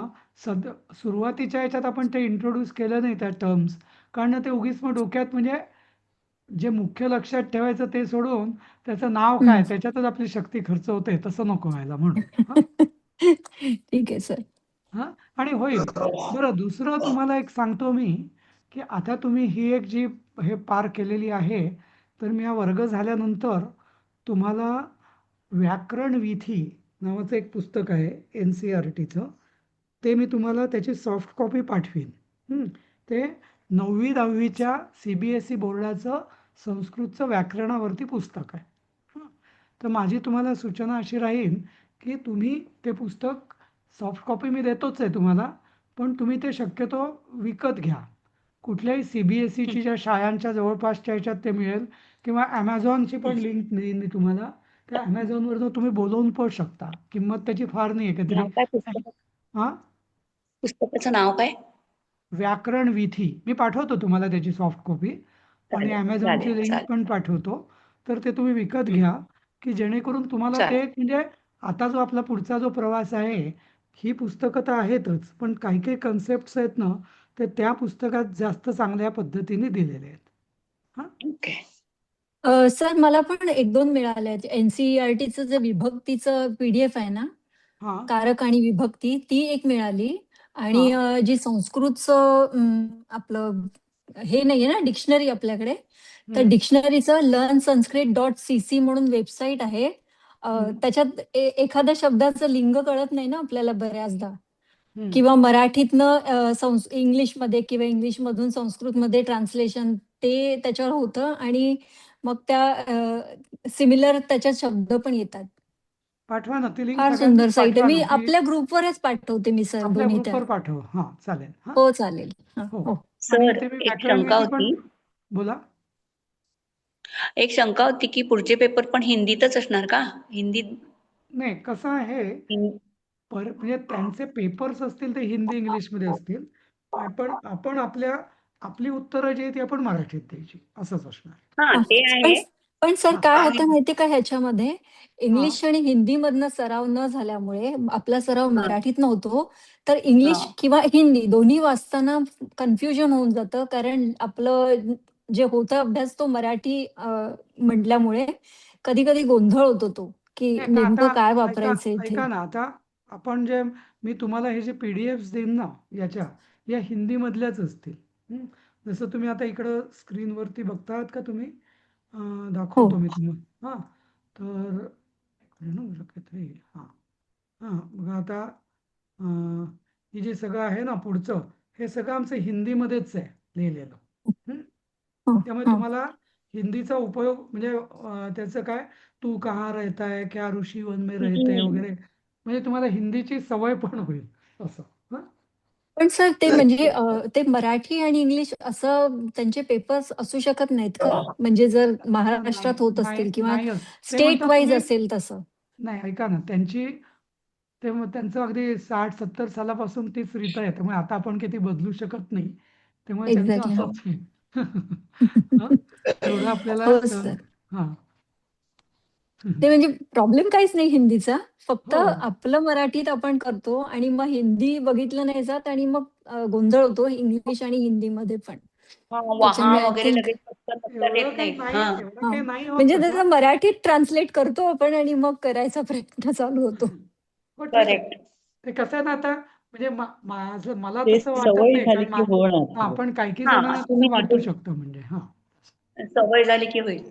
सुरुवातीच्या ह्याच्यात आपण ते इंट्रोड्यूस केलं नाही त्या टर्म्स, कारण ते उगीच मग डोक्यात म्हणजे जे मुख्य लक्षात ठेवायचं ते सोडून त्याचं नाव काय हं. त्याच्यातच आपली शक्ती खर्च होते, तसं नको व्हायला म्हणून. हां ठीक आहे सर. हां आणि होईल. बरं दुसरं तुम्हाला एक सांगतो मी, की आता तुम्ही ही एक जी हे पार केलेली आहे, तर मी हा वर्ग झाल्यानंतर तुम्हाला व्याकरण विधी नावाचं एक पुस्तक आहे NCERTचं. ते मी तुम्हाला त्याची सॉफ्ट कॉपी पाठवीन. ते 9वी 10वीच्या CBSE बोर्डाचं संस्कृतचं व्याकरणावरती पुस्तक आहे. हं. तर माझी तुम्हाला सूचना अशी राहील, की तुम्ही ते पुस्तक सॉफ्ट कॉपी मी देतोच आहे तुम्हाला, पण तुम्ही ते शक्यतो विकत घ्या. कुठल्याही CBSEची ज्या शाळांच्या जवळपासच्या ह्याच्यात ते मिळेल किंवा Amazonची पण लिंक देईन मी तुम्हाला. त्या Amazonवरनं तुम्ही बोलवून पण शकता. किंमत त्याची फार नाही आहे, काहीतरी नाव काय पुस्तकाचं? हां पुस्तकाचं नाव काय? व्याकरण विधी. मी पाठवतो तुम्हाला त्याची सॉफ्ट कॉपी आणि चालेल Amazonची चालेल लिंक चालेल. पण पाठवतो. तर ते तुम्ही विकत घ्या, की जेणेकरून तुम्हाला ते चालेल. म्हणजे आता जो आपला पुढचा जो प्रवास आहे, ही पुस्तकं तर आहेतच, पण काही कन्सेप्ट्स आहेत ना, ते त्या पुस्तकात जास्त चांगल्या पद्धतीने दिलेले आहेत. हां ओके. सर मला पण 1-2 मिळाले आहेत. NCERTचं जे विभक्तीचं PDF आहे ना, हां कारक आणि विभक्ती, ती एक मिळाली आणि हां जी संस्कृतचं आपलं हे नाहीये ना डिक्शनरी आपल्याकडे, तर हं, डिक्शनरीचं learnsanskrit.cc म्हणून वेबसाईट आहे. हं, त्याच्यात एखाद्या शब्दाचं लिंग कळत नाही ना आपल्याला बऱ्याचदा, हं. किंवा मराठीतनं इंग्लिशमध्ये किंवा इंग्लिशमधून संस्कृतमध्ये ट्रान्सलेशन ते त्याच्यावर होतं आणि मग त्या सिमिलर त्याच्यात शब्द पण येतात. पाठवा ना, ती लिंक फार सुंदर सगळ्यांनाच साईट आहे. पाठवा मी ना. ती आपल्या ग्रुपवरच पाठवते मी सर आपल्या दोन्ही त्या. ग्रुपवर पाठवा. हां, चालेल. हां, हो, चालेल. हां, हो. हो. आणि सर ते मी एक व्याकरण शंका विधी पण होती. बोला. की पुढचे पेपर पण हिंदीतच असणार का? हिंदीत नाही, कसं आहे हिं- म्हणजे त्यांचे पेपर्स असतील ते हिंदी इंग्लिशमध्ये असतील. आपण आपली उत्तरं जी आहेत ती आपण मराठीत द्यायची असंच असणार. हा हां, ते पण आहे. पण सर हां काय आणि होतं माहिती का ह्याच्यामध्ये, हां इंग्लिश आणि हिंदीमधनं सराव न झाल्यामुळे आपला सराव हा, मराठीतनं होतो. तर हा. इंग्लिश किंवा हिंदी दोन्ही वाचताना कन्फ्युजन होऊन जातं. कारण आपलं जे होतं अभ्यास तो मराठी म्हटल्यामुळे कधी-कधी गोंधळ होतो तो, की नाही, का नेमकं काय आता वापरायचं इथे. ऐका ना, आता आपण जे मी तुम्हाला हे जे PDFs देईन ना या हिंदीमधल्याच असतील. हं. जसं तुम्ही आता इकडं स्क्रीनवरती बघताय का तुम्ही? हो. दाखवतो मी तुम्हाला. हां, तर एक मिनिट ना, मला काहीतरी हां, हां. बघा आता हे जे सगळं आहे ना पुढचं, हे सगळं आमचं हिंदीमध्येच आहे लिहिलेलं. हं. हं, त्यामुळे हं. तुम्हाला हिंदीचा उपयोग म्हणजे त्याचं काय तू कहाँ रहता है, क्या ऋषी वन में रहते हैं वगैरे, म्हणजे तुम्हाला हिंदीची सवय पण होईल असं. हं. पण सर ते म्हणजे ते मराठी आणि इंग्लिश असं त्यांचे पेपर्स असू शकत नाहीत का? म्हणजे जर नाही महाराष्ट्रात होत नाही असतील किंवा नाही ते स्टेट म्हणतात वाईज तुम्ही असेल तसं. नाही ऐका ना, त्यांचं अगदी 60-70 सालापासून तीच रीत आहे. त्यामुळे आता आपण किती बदलू शकत नाही. त्यामुळे त्यांचं एक्झॅक्टली. हां. असंच आहे. हं. एवढं आपल्याला हो सर. हां. ते म्हणजे प्रॉब्लेम काहीच नाही हिंदीचा. फक्त हो. आपलं मराठीत आपण करतो आणि मग हिंदी बघितलं नाही जात आणि मग गोंधळ होतो इंग्लिश आणि हिंदीमध्ये पण. वहा त्याच्यामुळे आय वगैरे थिंक लगेच लक्षात येत नाहीत. हा. एवढं हां. काही नाही होत म्हणजे तसं. त्याचं मराठीत ट्रान्सलेट करतो आपण आणि मग करायचा प्रयत्न चालू होतो. हो ठीक आहे. करेक्ट. ते कसं आहे ना आता म्हणजे मला ते तसं वाटत सवय नाही, झाली कारण की होणार ते. आपण काही हा जणांना तसं तुम्ही वाटू तिथे शकतं म्हणजे सवय झाली की होईल.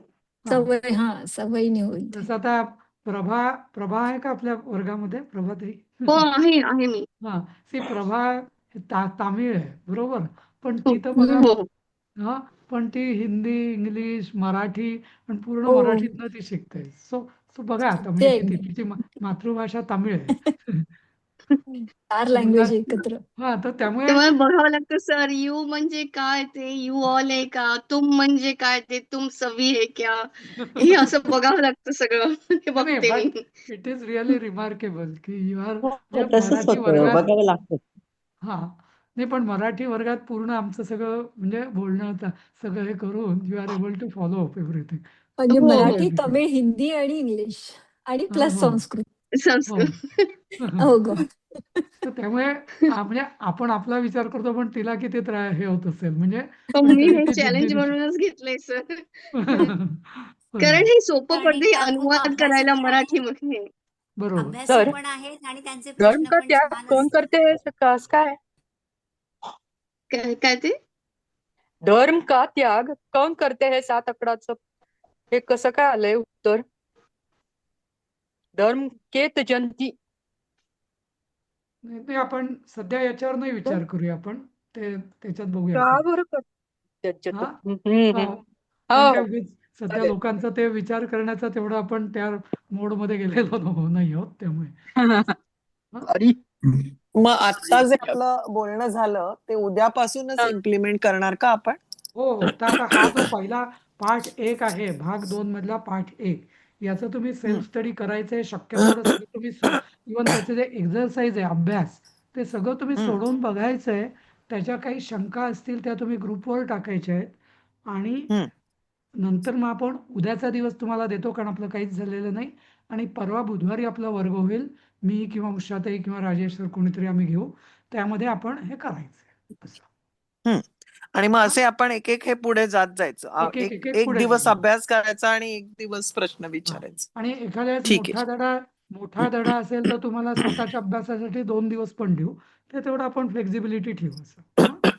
हां. सवयीने होईल ते. जसं आता प्रभा प्रभा आहे का आपल्या वर्गामध्ये प्रभाताई? हो आहे मी. हा, प्रभा तामिळ आहे बरोबर, पण हो ती तर बघा, हो हो. हा, पण ती हिंदी, इंग्लिश, मराठी आणि पूर्ण हो मराठीतनं ती शिकते. सो सो बघा आता म्हणजे सेम किती तिची मातृभाषा तामिळ आहे. 4 सो लँग्वेज एकत्र. हा, तर त्यामुळे तेव्हा बघावं लागतं सर, यू म्हणजे काय ते यू ऑल आहे का, तुम म्हणजे काय ते तुम सभी है क्या, हे असं बघावं लागतं सगळं. हे नाही बघते मी. But it is really remarkable की यू आर हो, म्हणजे तसंच मराठी होतं, वर्गात. बघावं लागतं. हा, नाही पण मराठी वर्गात पूर्ण आमचं सगळं म्हणजे बोलणं सगळं हे करून you are able to follow up everything. म्हणजे हो हो. मराठी, तमिळ, हिंदी आणि इंग्लिश आणि प्लस हो संस्कृत. हो. संस्कृत. हो गॉड. तर त्यामुळे म्हणजे आपण आपला विचार करतो, पण तिला किती हे होत असेल म्हणजे मी काहीतरी हे ती चॅलेंज जिद्दीने म्हणूनच घेतलंय सर. कारण बरोबर हे सोपं आणि पडतं हे त्या खूप अनुवाद अभ्यासू करायला पण आहेत, मराठीमध्ये. बरोबर. अभ्यासू तर पण आहेत आणि त्यांचे धर्म प्रश्न का पण त्याग छान कौन असतात. करते है, कस काय? काय काय ते? धर्म का त्याग कौन करते है 7 आकडाचं हे कसं काय आलंय उत्तर? धर्म के त्यजंती. नाही ते आपण सध्या याच्यावर नाही विचार करूया, आपण त्याच्यात बघूया का आपण. बरं त्याच्यात? हा हा, कारण काय हो उगीच सध्या चालेल. लोकांचा ते विचार करण्याचा तेवढा आपण त्या मोडमध्ये गेलेलो नाही आहोत त्यामुळे. हा? अरे मग आता जे आपलं बोलणं झालं ते उद्यापासूनच इम्प्लिमेंट करणार का आपण? हो हो, तर आता हा जो पहिला पाठ 1 आहे, भाग 2 मधला पाठ 1, याचं तुम्ही सेल्फ स्टडी करायचंय. शक्य तेवढं सगळं तुम्ही इव्हन त्याचे जे एक्झरसाइज आहे, अभ्यास, ते सगळं तुम्ही सोडवून बघायचंय. त्याच्या काही शंका असतील त्या तुम्ही ग्रुपवर टाकायच्या आहेत. आणि नंतर मग आपण उद्याचा दिवस तुम्हाला देतो, कारण आपलं काहीच झालेलं नाही. आणि परवा बुधवारी आपला वर्ग होईल. मी किंवा उषाताई किंवा राजेश सर कोणीतरी आम्ही घेऊ. त्यामध्ये आपण हे करायचंय असं. आणि मग असे आपण एक एक हे पुढे जात जायचं. एक एक एक एक एक पुढे दिवस जायचं. अभ्यास करायचा आणि एक दिवस प्रश्न हा. विचारायचे. आणि एखाद्या वेळेस ठीक आहे. मोठा धडा असेल तर तुम्हाला स्वतःच्या अभ्यासासाठी 2 दिवस पण देऊ. ते तेवढं आपण फ्लेक्झिबिलिटी ठेवू असं. हा?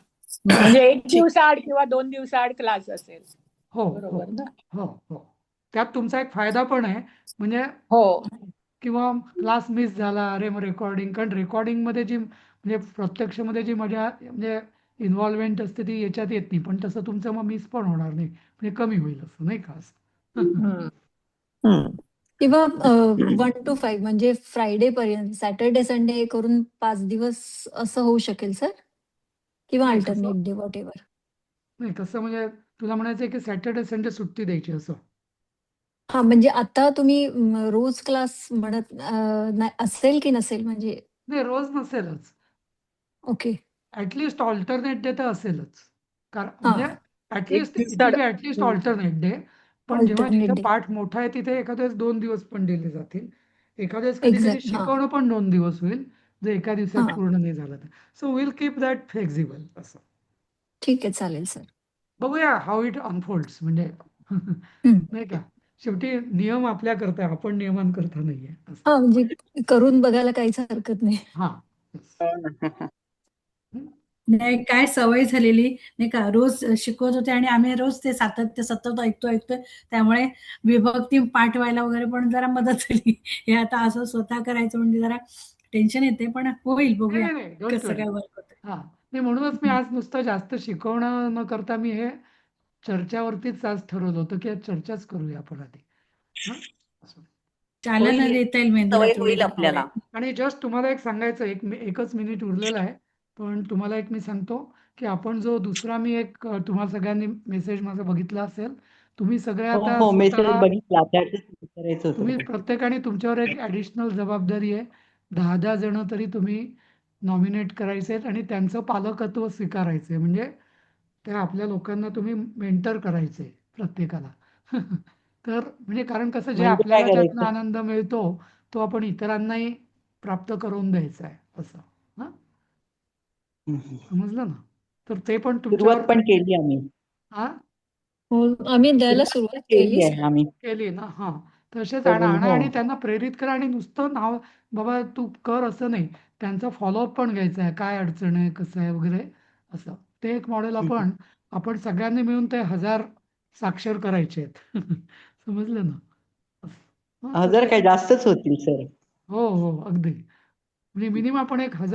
म्हणजे 1 दिवसाआड किंवा 2 दिवसाआड क्लास असेल. हो हो बरोबर ना? हो हो, त्यात तुमचा एक फायदा पण आहे म्हणजे हो. किंवा क्लास मिस झाला, अरे मग रेकॉर्डिंग, कारण रेकॉर्डिंग मध्ये जी म्हणजे प्रत्यक्ष मध्ये जी मजा म्हणजे इन्व्हॉल्वमेंट असते ती याच्यात येत नाही. पण तसं तुमचं मग मिस पण होणार नाही, म्हणजे कमी होईल असं, नाही का असं. हम्म. किंवा 1 to 5 म्हणजे फ्रायडे पर्यंत, सॅटर्डे संडे करून 5 दिवस असं होऊ शकेल सर? किंवा नाही कसं अल्टरनेट डे व्हॉटएव्हर. नाही कसं म्हणजे तुला म्हणायचं की सॅटर्डे संडे सुट्टी द्यायची असं. हां, म्हणजे आता तुम्ही रोज क्लास म्हणत असेल की नसेल म्हणजे? नाही, रोज नसेलच. ओके. ॲटलिस्ट ऑल्टरनेट डे तर असेलच. कारण म्हणजे हां, एक ॲटलिस्ट इट विल दिवसाआड बी ॲटलिस्ट ऑल्टरनेट डे. पण जेव्हा अल्टरनेट जिथं डे. पाठ मोठा आहे तिथे एखाद्या वेळेस 2 दिवस पण दिले जातील. एखाद्या वेळेस कधी-कधी एक्झॅक्ट. हां, शिकवणं पण 2 दिवस होईल, जर एका दिवसात हां. पूर्ण नाही झालं तर. So will keep that flexible असं. ठीक आहे, चालेल सर. बघूया हाऊ इट अनफोल्ड्स म्हणजे हं. नाही का. शेवटी नियम आपल्याकरता आहे, आपण नियमांकरता नाहीये असं. हां, म्हणजे करून बघायला काहीच हरकत नाही. हां. नाही काय सवय झालेली नाही का, रोज शिकवत होते आणि आम्ही रोज ते सातत्य सतत ऐकतोय. त्यामुळे विभक्ती पाठ व्हायला वगैरे पण जरा मदत झाली. हे आता असं स्वतः करायचं म्हणजे जरा टेन्शन येते, पण होईल, बघूया नाही, डोंट कसं वरी. काय वर्क होतं. हां. नाही म्हणूनच मी आज नुसतं जास्त शिकवणं न करता मी हे चर्चावरतीच आज ठरवलं होतं, की आज चर्चाच करूया आपण आधी. हां? असं. चालायला देता येईल मेंदूला सवय तेवढी होईल जर आपल्याला. हवंय. आणि जस्ट तुम्हाला एक सांगायचं, एकच मिनिट उरलेलं आहे. पण तुम्हाला एक मी सांगतो, की आपण जो दुसरा मी एक तुम्हाला सगळ्यांनी मेसेज माझा बघितला असेल. तुम्ही सगळे हो आता हो, मेसेज स्वतः बघितला, त्यातच विचारायचं तुम्ही होतं. प्रत्येकाने तुमच्यावर एक ॲडिशनल जबाबदारी आहे. 10-10 जण तरी तुम्ही नॉमिनेट करायचे आहेत आणि त्यांचं पालकत्व स्वीकारायचं आहे. म्हणजे त्या आपल्या लोकांना तुम्ही मेंटर करायचे प्रत्येकाला. तर म्हणजे कारण कसं जे म्हणजे काय आपल्याला ज्यातनं करायचं? आनंद मिळतो, तो आपण इतरांनाही प्राप्त करून द्यायचा आहे असं. हां? समजलं ना? तर ते पण सुरुवात तुमच्यावर पण केली आम्ही. हां? हो, आम्ही द्यायला सुरुवात सुरुवात केली केली आहे सर. आम्ही. केली ना? हां. तसेच आणा बघून. आणा हो. आणि त्यांना प्रेरित करा आणि नुसतं नाव बाबा तू कर असं नाही. त्यांचा फॉलोअप पण घ्यायचा आहे. काय अडचण आहे, कसं आहे वगैरे असं. ते एक मॉडेल आपण सगळ्यांनी मिळून ते 1000 साक्षर करायचे आहेत. समजलं ना? असं. हं, तर 1000 ते काय जास्तच होतील सर. हो, हो. अगदी. म्हणजे मिनिमम आपण 1000